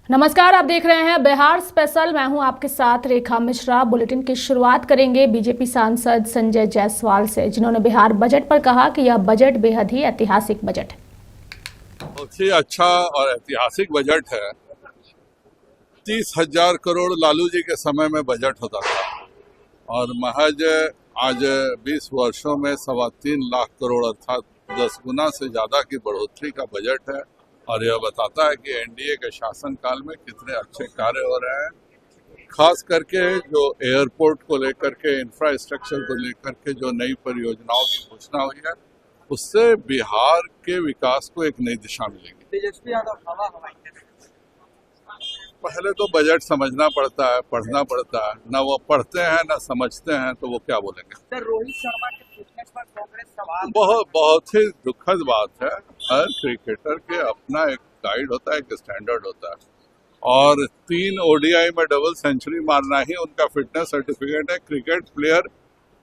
नमस्कार, आप देख रहे हैं बिहार स्पेशल। मैं हूं आपके साथ रेखा मिश्रा। बुलेटिन की शुरुआत करेंगे बीजेपी सांसद संजय जायसवाल से, जिन्होंने बिहार बजट पर कहा कि यह बजट बेहद ही ऐतिहासिक बजट है। बहुत ही अच्छा और ऐतिहासिक बजट है। 30,000 करोड़ लालू जी के समय में बजट होता था और महज आज 20 वर्षों में 3.25 लाख करोड़ अर्थात 10 गुना से ज्यादा की बढ़ोतरी का बजट है। और यह बताता है कि एनडीए के शासनकाल में कितने अच्छे कार्य हो रहे हैं। खास करके जो एयरपोर्ट को लेकर के, इंफ्रास्ट्रक्चर को लेकर के जो नई परियोजनाओं की घोषणा हुई है, उससे बिहार के विकास को एक नई दिशा मिलेगी। तेजस्वी यादव हवा हवाई पहले तो बजट समझना पड़ता है, पढ़ना पड़ता है। न वो पढ़ते हैं न समझते हैं, तो वो क्या बोलेंगे। सर, रोहित शर्मा के फिटनेस पर कांग्रेस सवाल। बहुत ही दुखद बात है। हर क्रिकेटर के अपना एक गाइड होता है, एक स्टैंडर्ड होता है और 3 ओडीआई में डबल सेंचुरी मारना ही उनका फिटनेस सर्टिफिकेट है। क्रिकेट प्लेयर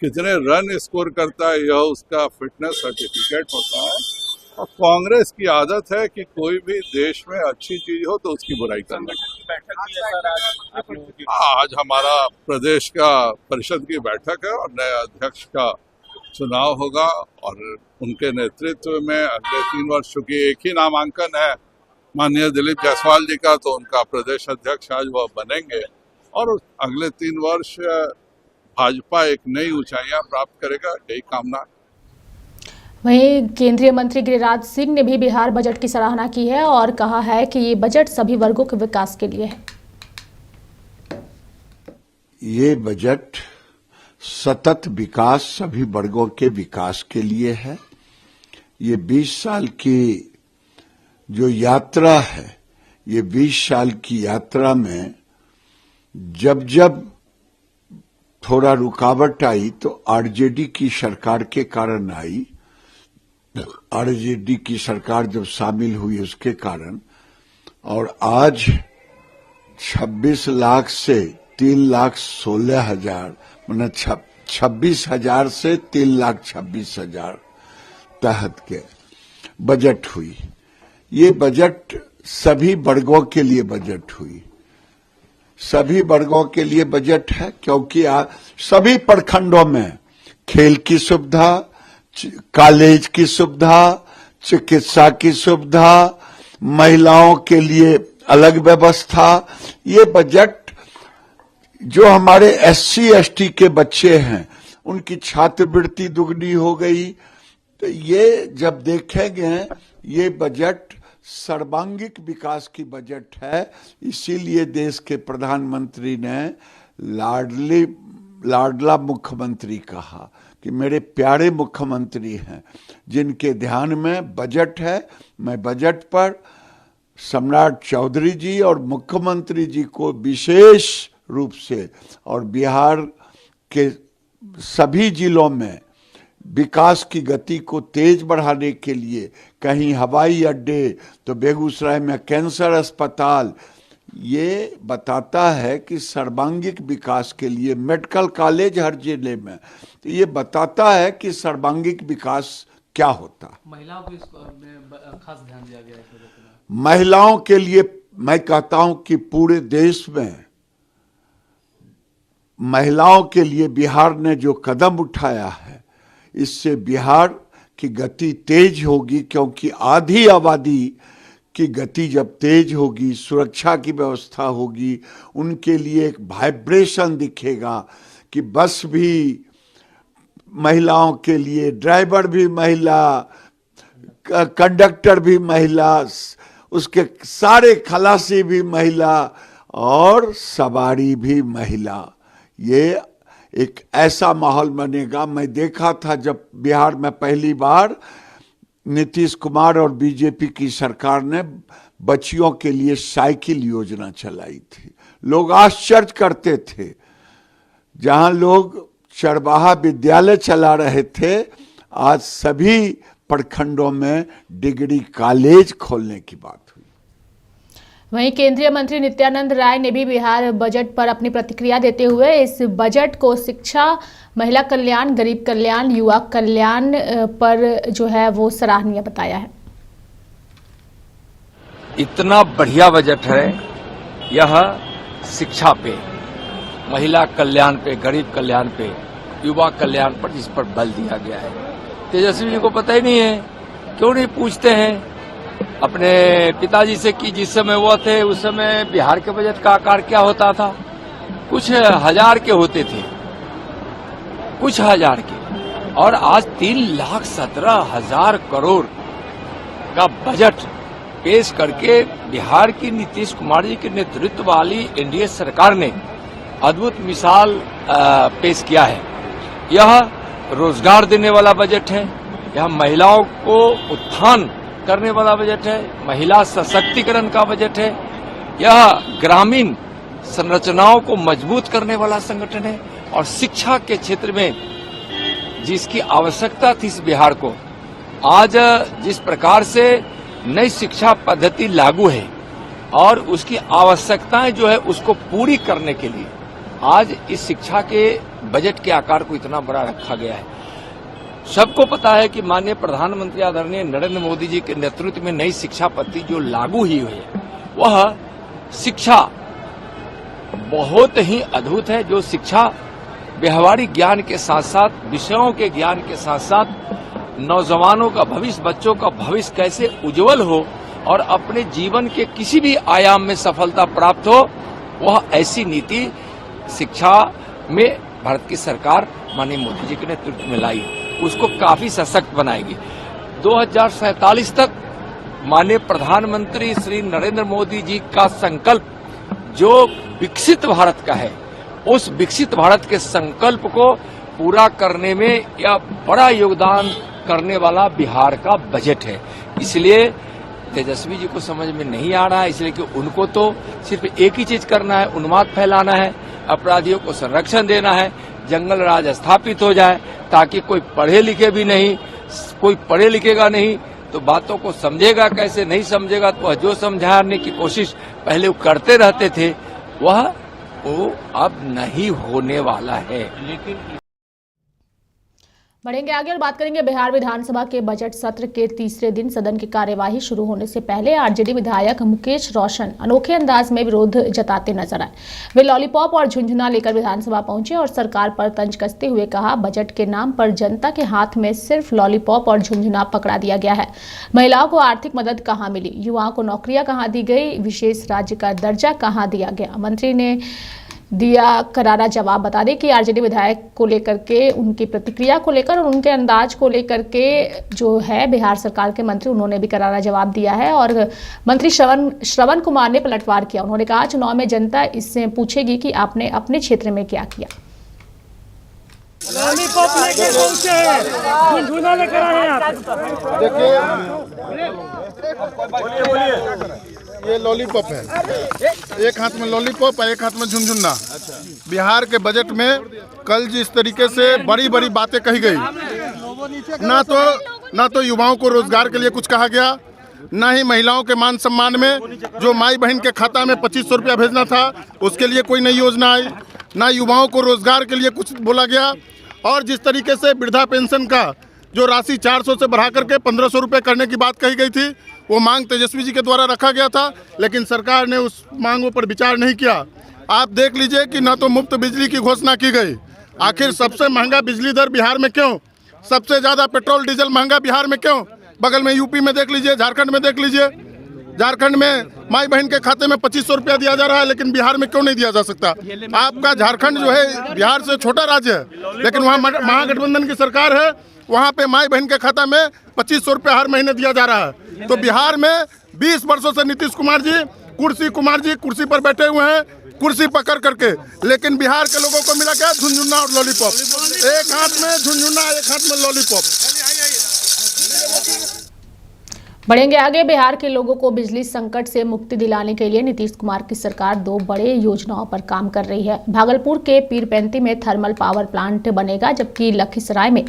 कितने रन स्कोर करता है, यह उसका फिटनेस सर्टिफिकेट होता है। और कांग्रेस की आदत है कि कोई भी देश में अच्छी चीज हो तो उसकी बुराई करना। आज हमारा प्रदेश का परिषद की बैठक है और नए अध्यक्ष का चुनाव होगा और उनके नेतृत्व में अगले 3 वर्ष, चूंकि एक ही नामांकन है माननीय दिलीप जायसवाल जी का, तो उनका प्रदेश अध्यक्ष आज वह बनेंगे और अगले 3 वर्ष भाजपा एक नई ऊंचाइयां प्राप्त करेगा, यही कामना। वहीं केंद्रीय मंत्री गिरिराज सिंह ने भी बिहार बजट की सराहना की है और कहा है कि ये बजट सभी वर्गों के विकास के लिए है। ये बजट सतत विकास, सभी वर्गों के विकास के लिए है। ये 20 साल की जो यात्रा है, ये 20 साल की यात्रा में जब जब थोड़ा रुकावट आई तो आरजेडी की सरकार के कारण आई। आरजेडी की सरकार जब शामिल हुई उसके कारण, और आज 26 लाख से 3,16,000 मतलब 26,000 से 3,26,000 तहत के बजट हुई। ये बजट सभी वर्गों के लिए बजट हुई, सभी वर्गों के लिए बजट है, क्योंकि सभी प्रखंडों में खेल की सुविधा, कॉलेज की सुविधा, चिकित्सा की सुविधा, महिलाओं के लिए अलग व्यवस्था। ये बजट जो हमारे एससी एसटी के बच्चे हैं उनकी छात्रवृत्ति दुगनी हो गई। तो ये जब देखेंगे, ये बजट सर्वांगीण विकास की बजट है। इसीलिए देश के प्रधानमंत्री ने लाडला मुख्यमंत्री कहा कि मेरे प्यारे मुख्यमंत्री हैं जिनके ध्यान में बजट है। मैं बजट पर सम्राट चौधरी जी और मुख्यमंत्री जी को विशेष रूप से और बिहार के सभी जिलों में विकास की गति को तेज बढ़ाने के लिए, कहीं हवाई अड्डे तो बेगूसराय में कैंसर अस्पताल, ये बताता है कि सर्वांगीण विकास के लिए मेडिकल कॉलेज हर जिले में, तो ये बताता है कि सर्वांगीण विकास क्या होता। महिलाओं को इसको खास ध्यान दिया गया है। महिलाओं के लिए मैं कहता हूं कि पूरे देश में महिलाओं के लिए बिहार ने जो कदम उठाया है, इससे बिहार की गति तेज होगी, क्योंकि आधी आबादी की गति जब तेज होगी, सुरक्षा की व्यवस्था होगी, उनके लिए एक वाइब्रेशन दिखेगा कि बस भी महिलाओं के लिए, ड्राइवर भी महिला, कंडक्टर भी महिला, उसके सारे खलासी भी महिला और सवारी भी महिला। ये एक ऐसा माहौल बनेगा। मैं देखा था जब बिहार में पहली बार नीतीश कुमार और बीजेपी की सरकार ने बच्चियों के लिए साइकिल योजना चलाई थी, लोग आश्चर्य करते थे। जहां लोग चरवाहा विद्यालय चला रहे थे, आज सभी प्रखंडों में डिग्री कॉलेज खोलने की बात हुई। वहीं केंद्रीय मंत्री नित्यानंद राय ने भी बिहार बजट पर अपनी प्रतिक्रिया देते हुए इस बजट को शिक्षा, महिला कल्याण, गरीब कल्याण, युवा कल्याण पर जो है वो सराहनीय बताया है। इतना बढ़िया बजट है यह शिक्षा पे, महिला कल्याण पे, गरीब कल्याण पे, युवा कल्याण पर जिस पर बल दिया गया है। तेजस्वी जी को पता ही नहीं है, क्यों नहीं पूछते हैं अपने पिताजी से कि जिस समय वो थे उस समय बिहार के बजट का आकार क्या होता था? कुछ हजार के होते थे, कुछ हजार के, और आज 3,17,000 करोड़ का बजट पेश करके बिहार की नीतीश कुमार जी के नेतृत्व वाली एनडीए सरकार ने अद्भुत मिसाल पेश किया है। यह रोजगार देने वाला बजट है, यह महिलाओं को उत्थान करने वाला बजट है, महिला सशक्तिकरण का बजट है, यह ग्रामीण संरचनाओं को मजबूत करने वाला संगठन है, और शिक्षा के क्षेत्र में जिसकी आवश्यकता थी इस बिहार को, आज जिस प्रकार से नई शिक्षा पद्धति लागू है और उसकी आवश्यकताएं जो है उसको पूरी करने के लिए आज इस शिक्षा के बजट के आकार को इतना बड़ा रखा गया है। सबको पता है कि माननीय प्रधानमंत्री आदरणीय नरेंद्र मोदी जी के नेतृत्व में नई शिक्षा पद्धति जो लागू हुई है वह शिक्षा बहुत ही अद्भुत है, जो शिक्षा व्यवहारिक ज्ञान के साथ साथ विषयों के ज्ञान के साथ साथ नौजवानों का भविष्य, बच्चों का भविष्य कैसे उज्जवल हो और अपने जीवन के किसी भी आयाम में सफलता प्राप्त हो, वह ऐसी नीति शिक्षा में भारत की सरकार माननीय मोदी जी के नेतृत्व में लाई, उसको काफी सशक्त बनाएगी। 2047 तक माननीय प्रधानमंत्री श्री नरेंद्र मोदी जी का संकल्प जो विकसित भारत का है, उस विकसित भारत के संकल्प को पूरा करने में यह बड़ा योगदान करने वाला बिहार का बजट है। इसलिए तेजस्वी जी को समझ में नहीं आ रहा है, इसलिए कि उनको तो सिर्फ एक ही चीज करना है, उन्माद फैलाना है, अपराधियों को संरक्षण देना है, जंगल राज स्थापित हो जाए ताकि कोई पढ़े लिखे भी नहीं, कोई पढ़े लिखेगा नहीं तो बातों को समझेगा कैसे, नहीं समझेगा तो जो समझाने की कोशिश पहले वो करते रहते थे वह वो अब नहीं होने वाला है। लेकिन बढ़ेंगे आगे और बात करेंगे बिहार विधानसभा के बजट सत्र के तीसरे दिन सदन की कार्यवाही शुरू होने से पहले आरजेडी विधायक मुकेश रोशन अनोखे अंदाज में विरोध जताते नजर आए। वे लॉलीपॉप और झुंझुना लेकर विधानसभा पहुंचे और सरकार पर तंज कसते हुए कहा, बजट के नाम पर जनता के हाथ में सिर्फ लॉलीपॉप और झुंझुना पकड़ा दिया गया है। महिलाओं को आर्थिक मदद कहाँ मिली, युवाओं को नौकरियां कहाँ दी गई, विशेष राज्य का दर्जा कहाँ दिया गया। मंत्री ने दिया करारा जवाब। बता दें कि आरजेडी विधायक को लेकर के उनकी प्रतिक्रिया को लेकर और उनके अंदाज को लेकर के जो है बिहार सरकार के मंत्री उन्होंने भी करारा जवाब दिया है और मंत्री श्रवण कुमार ने पलटवार किया। उन्होंने कहा, चुनाव में जनता इससे पूछेगी कि आपने अपने क्षेत्र में क्या किया। ये लॉलीपॉप है, एक हाथ में लॉलीपॉप और एक हाथ में झुनझुना। बिहार के बजट में कल जिस तरीके से बड़ी बड़ी बातें कही गई, ना तो युवाओं को रोजगार के लिए कुछ कहा गया, ना ही महिलाओं के मान सम्मान में जो माई बहन के खाता में 2500 रुपया भेजना था उसके लिए कोई नई योजना आई, ना युवाओं को रोजगार के लिए कुछ बोला गया। और जिस तरीके से वृद्धा पेंशन का जो राशि 400 से बढ़ा करके 1500 रुपये करने की बात कही गई थी, वो मांग तेजस्वी जी के द्वारा रखा गया था, लेकिन सरकार ने उस मांगों पर विचार नहीं किया। आप देख लीजिए कि न तो मुफ्त बिजली की घोषणा की गई, आखिर सबसे महंगा बिजली दर बिहार में क्यों, सबसे ज़्यादा पेट्रोल डीजल महंगा बिहार में क्यों। बगल में यूपी में देख लीजिए, झारखंड में देख लीजिए, झारखंड में माई बहन के खाते में 2500 रुपया दिया जा रहा है, लेकिन बिहार में क्यों नहीं दिया जा सकता। आपका झारखंड जो है बिहार से छोटा राज्य है, लेकिन वहाँ महागठबंधन की सरकार है, वहाँ पे माई बहन के खाता में 2500 रुपया हर महीने दिया जा रहा है। तो बिहार में 20 वर्षों से नीतीश कुमार जी कुर्सी पर बैठे हुए हैं, कुर्सी पकड़ करके, लेकिन बिहार के लोगों को मिला क्या, झुनझुना और लॉलीपॉप। एक हाथ में झुनझुना, एक हाथ में लॉलीपॉप। बढ़ेंगे आगे। बिहार के लोगों को बिजली संकट से मुक्ति दिलाने के लिए नीतीश कुमार की सरकार 2 बड़े योजनाओं पर काम कर रही है। भागलपुर के पीरपेंती में थर्मल पावर प्लांट बनेगा, जबकि लखीसराय में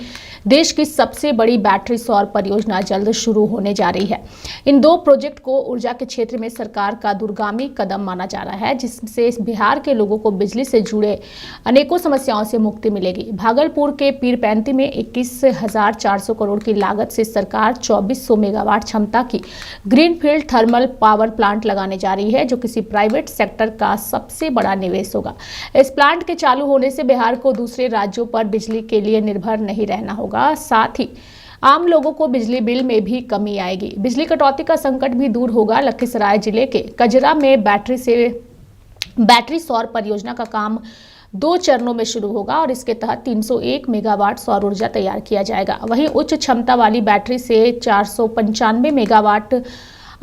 देश की सबसे बड़ी बैटरी सौर परियोजना जल्द शुरू होने जा रही है। इन 2 प्रोजेक्ट को ऊर्जा के क्षेत्र में सरकार का दूरगामी कदम माना जा रहा है, जिससे बिहार के लोगों को बिजली से जुड़े अनेकों समस्याओं से मुक्ति मिलेगी। भागलपुर के पीरपेंती में 21,400 करोड़ की लागत से सरकार 2400 मेगावाट क्षमता की ग्रीनफील्ड थर्मल पावर प्लांट लगाने जा रही है, जो किसी प्राइवेट सेक्टर का सबसे बड़ा निवेश होगा। इस प्लांट के चालू होने से बिहार को दूसरे राज्यों पर बिजली के लिए निर्भर नहीं रहना होगा, साथ ही आम लोगों को बिजली बिल में भी कमी आएगी। बिजली कटौती का संकट भी दूर होगा। लखीसराय जिले के कजरा में बैटरी सौर परियोजना का काम 2 चरणों में शुरू होगा और इसके तहत 301 मेगावाट सौर ऊर्जा तैयार किया जाएगा। वहीं उच्च क्षमता वाली बैटरी से 495 मेगावाट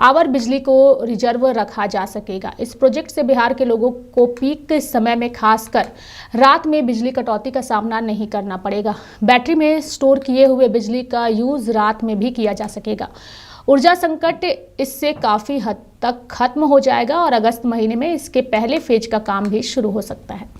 आवर बिजली को रिजर्व रखा जा सकेगा। इस प्रोजेक्ट से बिहार के लोगों को पीक समय में खासकर रात में बिजली कटौती का सामना नहीं करना पड़ेगा। बैटरी में स्टोर किए हुए बिजली का यूज रात में भी किया जा सकेगा। ऊर्जा संकट इससे काफी हद तक खत्म हो जाएगा और अगस्त महीने में इसके पहले फेज का काम भी शुरू हो सकता है।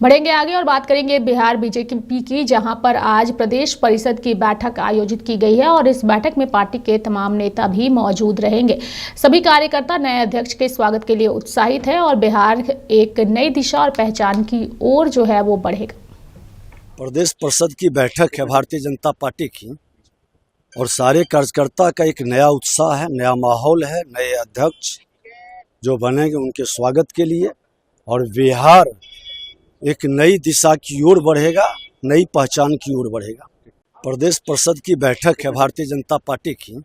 बढ़ेंगे आगे और बात करेंगे बिहार बीजेपी की, जहां पर आज प्रदेश परिषद की बैठक आयोजित की गई है और इस बैठक में पार्टी के तमाम नेता भी मौजूद रहेंगे। सभी कार्यकर्ता नए अध्यक्ष के स्वागत के लिए उत्साहित है और बिहार एक नई दिशा और पहचान की ओर जो है वो बढ़ेगा। प्रदेश परिषद की बैठक है भारतीय जनता पार्टी की और सारे कार्यकर्ता का एक नया उत्साह है, नया माहौल है, नए अध्यक्ष जो बनेंगे उनके स्वागत के लिए और बिहार एक नई दिशा की ओर बढ़ेगा, नई पहचान की ओर बढ़ेगा। प्रदेश परिषद की बैठक है भारतीय जनता पार्टी की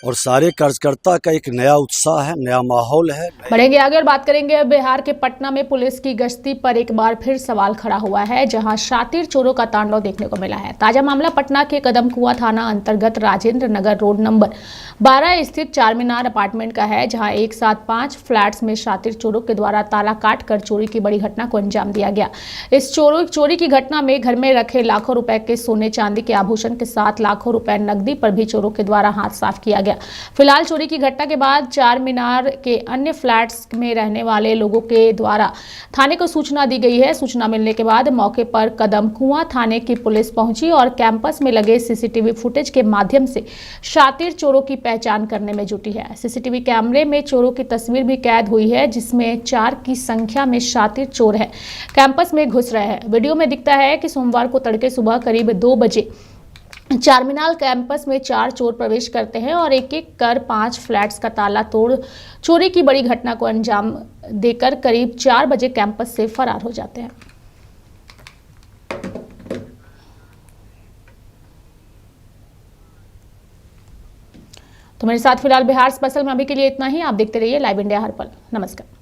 और सारे कार्यकर्ता का एक नया उत्साह है, नया माहौल है। बढ़ेंगे आगे और बात करेंगे बिहार के पटना में पुलिस की गश्ती पर एक बार फिर सवाल खड़ा हुआ है, जहां शातिर चोरों का तांडव देखने को मिला है। ताजा मामला पटना के कदमकुआं थाना अंतर्गत राजेंद्र नगर रोड नंबर 12 स्थित चारमीनार अपार्टमेंट का है, जहां एक साथ 5 फ्लैट्स में शातिर चोरों के द्वारा ताला काट कर चोरी की बड़ी घटना को अंजाम दिया गया। इस चोरी की घटना में घर में रखे लाखों रुपए के सोने चांदी के आभूषण के साथ लाखों रुपए नकदी पर भी चोरों के द्वारा हाथ साफ किया गया। फिलहाल चोरी की घटना के बाद चारमीनार के अन्य फ्लैट्स में रहने वाले लोगों के द्वारा थाने को सूचना दी गई है। सूचना मिलने के बाद मौके पर कदमकुआं थाने की पुलिस पहुंची और कैंपस में लगे सीसीटीवी फुटेज के माध्यम से शातिर चोरों की पहचान करने में जुटी है। सीसीटीवी कैमरे में चोरों की तस्वीर भी कैद हुई है, जिसमें 4 की संख्या में शातिर चोर है कैंपस में घुस रहे हैं। वीडियो में दिखता है कि सोमवार को तड़के सुबह करीब 2 बजे चारमीनार कैंपस में 4 चोर प्रवेश करते हैं और एक एक कर 5 फ्लैट्स का ताला तोड़ चोरी की बड़ी घटना को अंजाम देकर करीब 4 बजे कैंपस से फरार हो जाते हैं। तो मेरे साथ फिलहाल बिहार स्पेशल में अभी के लिए इतना ही। आप देखते रहिए लाइव इंडिया हर पल। नमस्कार।